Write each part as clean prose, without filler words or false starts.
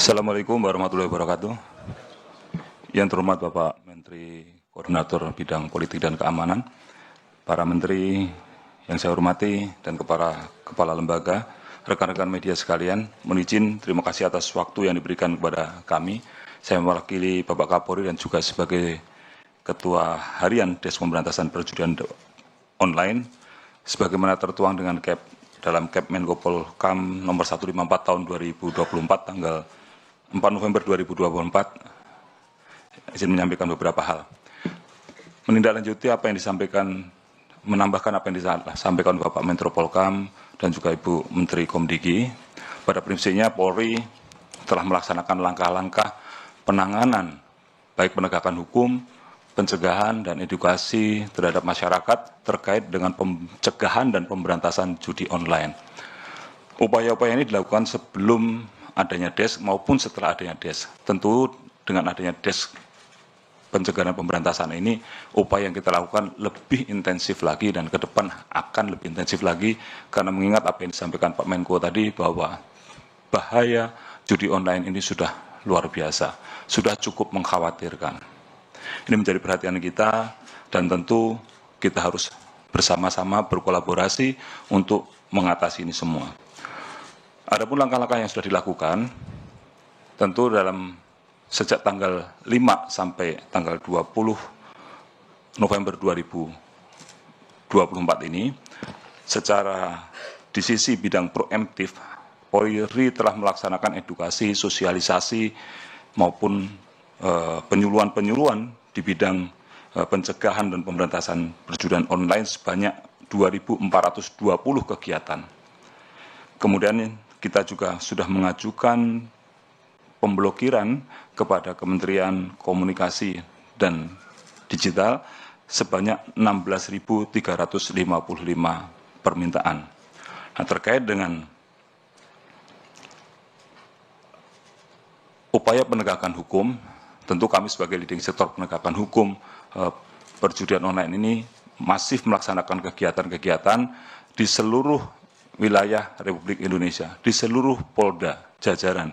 Assalamualaikum warahmatullahi wabarakatuh. Yang terhormat Bapak Menteri Koordinator Bidang Politik dan Keamanan, para Menteri yang saya hormati, dan kepala lembaga, rekan-rekan media sekalian, mohon izin terima kasih atas waktu yang diberikan kepada kami. Saya mewakili Bapak Kapolri dan juga sebagai Ketua Harian Des Pemberantasan Perjudian Online, sebagaimana tertuang dengan dalam Menko Polhukam nomor 154 tahun 2024 tanggal 4 November 2024, izin menyampaikan beberapa hal. Menindaklanjuti apa yang disampaikan, menambahkan apa yang disampaikan Bapak Menko Polhukam dan juga Ibu Menteri Komdigi. Pada prinsipnya Polri telah melaksanakan langkah-langkah penanganan, baik penegakan hukum, pencegahan dan edukasi terhadap masyarakat terkait dengan pencegahan dan pemberantasan judi online. Upaya-upaya ini dilakukan sebelum adanya DES maupun setelah adanya DES. Tentu dengan adanya DES pencegahan dan pemberantasan ini, upaya yang kita lakukan lebih intensif lagi dan ke depan akan lebih intensif lagi, karena mengingat apa yang disampaikan Pak Menko tadi bahwa bahaya judi online ini sudah luar biasa, sudah cukup mengkhawatirkan. Ini menjadi perhatian kita dan tentu kita harus bersama-sama berkolaborasi untuk mengatasi ini semua. Adapun langkah-langkah yang sudah dilakukan, tentu sejak tanggal 5 sampai tanggal 20 November 2024 ini, secara di sisi bidang proaktif, Polri telah melaksanakan edukasi, sosialisasi, maupun penyuluhan-penyuluhan di bidang pencegahan dan pemberantasan perjudian online sebanyak 2.420 kegiatan. Kemudian kita juga sudah mengajukan pemblokiran kepada Kementerian Komunikasi dan Digital sebanyak 16.355 permintaan. Nah, terkait dengan upaya penegakan hukum, tentu kami sebagai leading sektor penegakan hukum perjudian online ini masif melaksanakan kegiatan-kegiatan di seluruh wilayah Republik Indonesia, di seluruh Polda jajaran.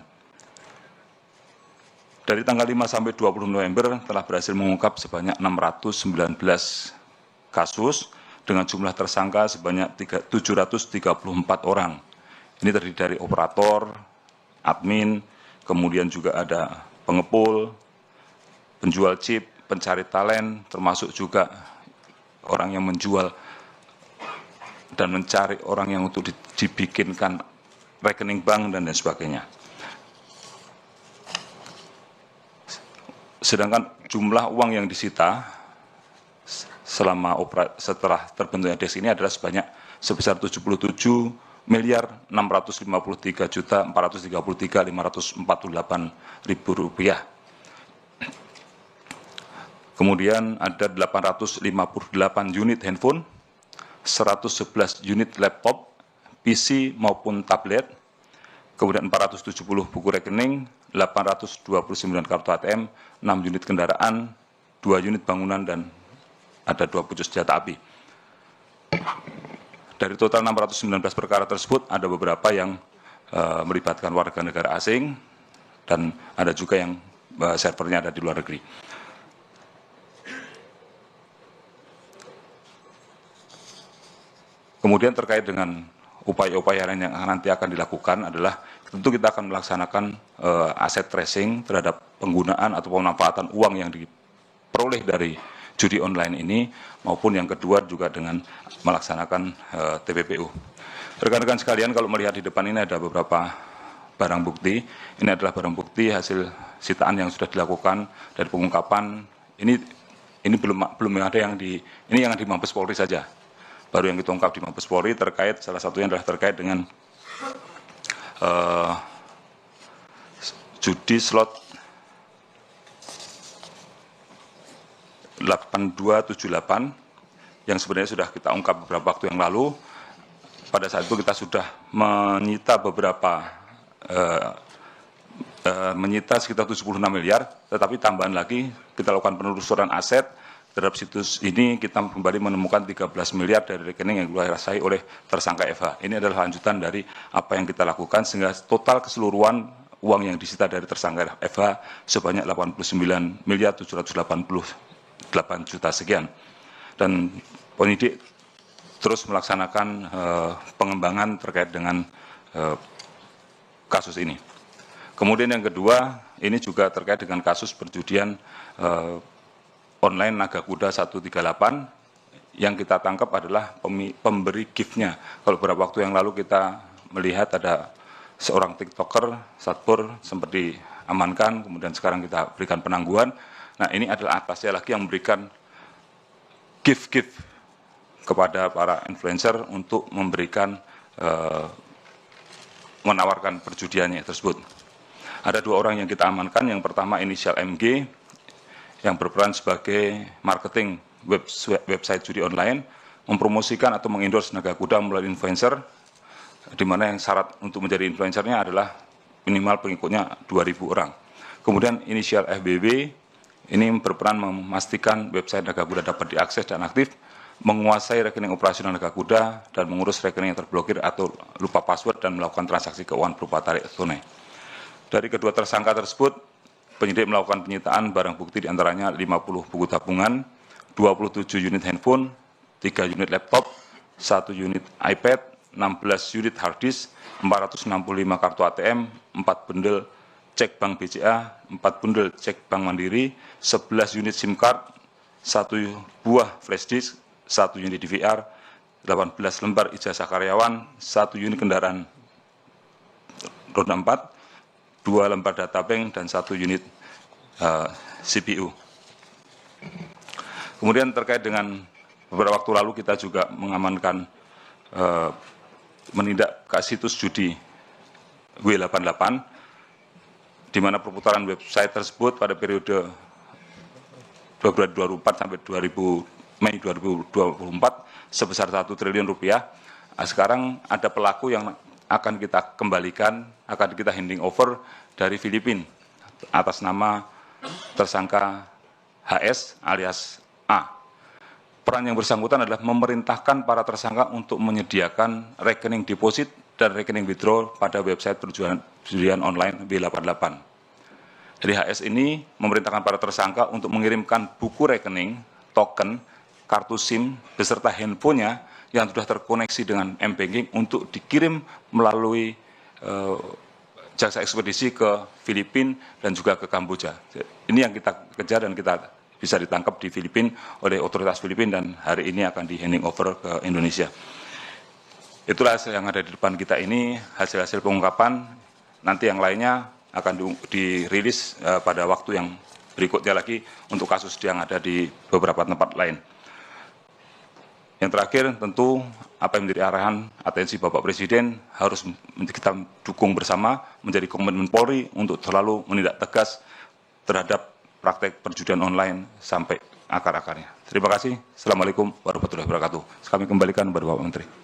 Dari tanggal 5 sampai 20 November telah berhasil mengungkap sebanyak 619 kasus dengan jumlah tersangka sebanyak 734 orang. Ini terdiri dari operator, admin, kemudian juga ada pengepul, penjual chip, pencari talent, termasuk juga orang yang menjual dan mencari orang yang untuk dibikinkan rekening bank dan lain sebagainya. Sedangkan jumlah uang yang disita setelah terbentuknya DES ini adalah sebesar 77.653.433.548 rupiah. Kemudian ada 858 unit handphone, 111 unit laptop, PC maupun tablet, kemudian 470 buku rekening, 829 kartu ATM, 6 unit kendaraan, 2 unit bangunan, dan ada 2 pucuk senjata api. Dari total 619 perkara tersebut, ada beberapa yang melibatkan warga negara asing, dan ada juga yang servernya ada di luar negeri. Kemudian terkait dengan upaya-upaya lain yang nanti akan dilakukan adalah tentu kita akan melaksanakan aset tracing terhadap penggunaan atau pemanfaatan uang yang diperoleh dari judi online ini, maupun yang kedua juga dengan melaksanakan TPPU. Rekan-rekan sekalian, kalau melihat di depan ini ada beberapa barang bukti. Ini adalah barang bukti hasil sitaan yang sudah dilakukan dari pengungkapan. Ini belum ada yang ini yang di Mabes Polri saja. Baru yang kita ungkap di Mabes Polri terkait, salah satunya adalah terkait dengan judi slot 8278 yang sebenarnya sudah kita ungkap beberapa waktu yang lalu. Pada saat itu kita sudah menyita menyita sekitar 76 miliar, tetapi tambahan lagi kita lakukan penelusuran aset terhadap situs ini, kita kembali menemukan 13 miliar dari rekening yang dikuasai oleh tersangka FH. Ini adalah lanjutan dari apa yang kita lakukan, sehingga total keseluruhan uang yang disita dari tersangka FH sebanyak 89.788 juta sekian. Dan penyidik terus melaksanakan pengembangan terkait dengan kasus ini. Kemudian yang kedua, ini juga terkait dengan kasus perjudian online Naga Kuda 138 yang kita tangkap adalah pemberi gift-nya. Kalau beberapa waktu yang lalu kita melihat ada seorang TikToker, Satpur, sempat diamankan, kemudian sekarang kita berikan penangguhan. Nah, ini adalah atasnya lagi yang memberikan gift-gift kepada para influencer untuk memberikan, menawarkan perjudiannya tersebut. Ada 2 orang yang kita amankan. Yang pertama inisial MG, yang berperan sebagai marketing website judi online, mempromosikan atau mengendorse Naga Kuda melalui influencer, di mana yang syarat untuk menjadi influencernya adalah minimal pengikutnya 2.000 orang. Kemudian inisial FBB, ini berperan memastikan website Naga Kuda dapat diakses dan aktif, menguasai rekening operasional Naga Kuda, dan mengurus rekening yang terblokir atau lupa password dan melakukan transaksi keuangan berupa tarik tunai. Dari kedua tersangka tersebut, penyidik melakukan penyitaan barang bukti diantaranya 50 buku tabungan, 27 unit handphone, 3 unit laptop, 1 unit iPad, 16 unit hard disk, 465 kartu ATM, 4 bundel cek bank BCA, 4 bundel cek bank Mandiri, 11 unit SIM card, 1 buah flash disk, 1 unit DVR, 18 lembar ijazah karyawan, 1 unit kendaraan roda 4, 2 lembar data bank, dan 1 unit CPU. Kemudian terkait dengan beberapa waktu lalu kita juga mengamankan menindak ke situs judi W88, di mana perputaran website tersebut pada periode Februari 2004 sampai Mei 2024 sebesar 1 triliun rupiah. Nah, sekarang ada pelaku yang akan kita kembalikan, akan kita handing over dari Filipina atas nama tersangka HS alias A. Peran yang bersangkutan adalah memerintahkan para tersangka untuk menyediakan rekening deposit dan rekening withdraw pada website perjudian online W88. Jadi HS ini memerintahkan para tersangka untuk mengirimkan buku rekening, token, kartu SIM, beserta handphonenya yang sudah terkoneksi dengan M-Banking untuk dikirim melalui jasa ekspedisi ke Filipina dan juga ke Kamboja. Ini yang kita kejar dan kita bisa ditangkap di Filipina oleh otoritas Filipina dan hari ini akan di handing over ke Indonesia. Itulah yang ada di depan kita ini, hasil-hasil pengungkapan. Nanti yang lainnya akan dirilis pada waktu yang berikutnya lagi untuk kasus yang ada di beberapa tempat lain. Yang terakhir tentu apa yang menjadi arahan atensi Bapak Presiden harus kita dukung bersama menjadi komitmen Polri untuk selalu menindak tegas terhadap praktek perjudian online sampai akar-akarnya. Terima kasih. Assalamualaikum warahmatullahi wabarakatuh. Kami kembalikan kepada Bapak Menteri.